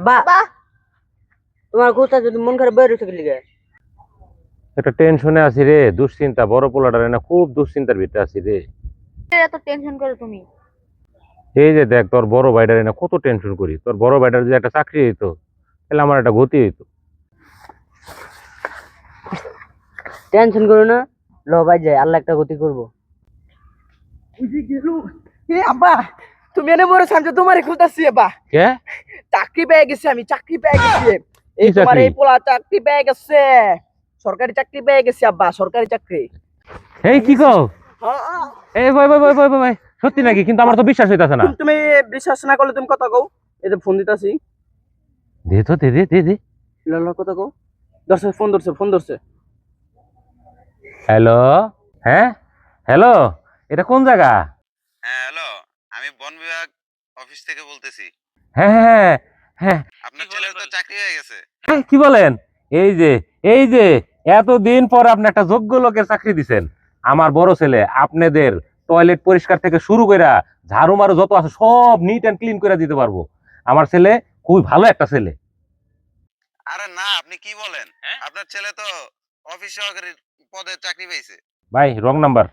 আব্বা তোমার কোথা যদি মন খারাপ বের হইছে গেলি একটা টেনশনে আছি রে, দুশ্চিন্তা, বড় পোলাটারে না খুব দুশ্চিন্তার ভিতরে আছি রে। এত টেনশন করো তুমি? এই যে দেখ, তোর বড় ভাইটারে না কত টেনশন করি। তোর বড় ভাইটার যদি একটা চাকরি হইতো তাহলে আমার একটা গতি হইতো। টেনশন করো না, ল ভাই যাই, আল্লাহ একটা গতি করবো। আব্বা তুমি এনে বড় সামনে তোমারে খুঁজতাছি আব্বা। কে? চাকরি পেয়ে গেছি, আমি চাকরি পেয়ে গেছি। এই কি তোমার চাকরি? এই পোলা চাকরি পেয়ে গেছে, সরকারি চাকরি পেয়ে গেছি আব্বা, সরকারি চাকরি। এই কি কও? হ্যাঁ, এই ভাই ভাই ভাই ভাই ভাই ভাই, সত্যি নাকি? কিন্তু আমার তো বিশ্বাস হইতাছে না। তুমি বিশ্বাস না করলে তুমি কথা কও, এই যে ফোন দিতাছি। দে তো, দে দে দে দে। ল কথা কও। ধরছে, ফোন ধরছে। হ্যালো, হ্যাঁ হ্যালো, এটা কোন জায়গা? হ্যাঁ হ্যালো, আমি বন বিভাগ অফিস থেকে বলতেছি। হ্যাঁ হ্যাঁ হ্যাঁ। আপনার ছেলের তো চাকরি হয়ে গেছে। হ্যাঁ, কি বলেন? এই যে এতদিন পর আপনি একটা যোগ্য লোকের চাকরি দিছেন। আমার বড় ছেলে আপনাদের টয়লেট পরিষ্কার থেকে শুরু করে ঝাড়ু মারু যত আছে সব নিট এন্ড ক্লিন করে দিতে পারবো। আমার ছেলে খুবই ভালো একটা ছেলে। আরে না, আপনি কি বলেন? আপনার ছেলে তো অফিস সহকারী পদে চাকরি পেয়েছে। ভাই রং নাম্বার।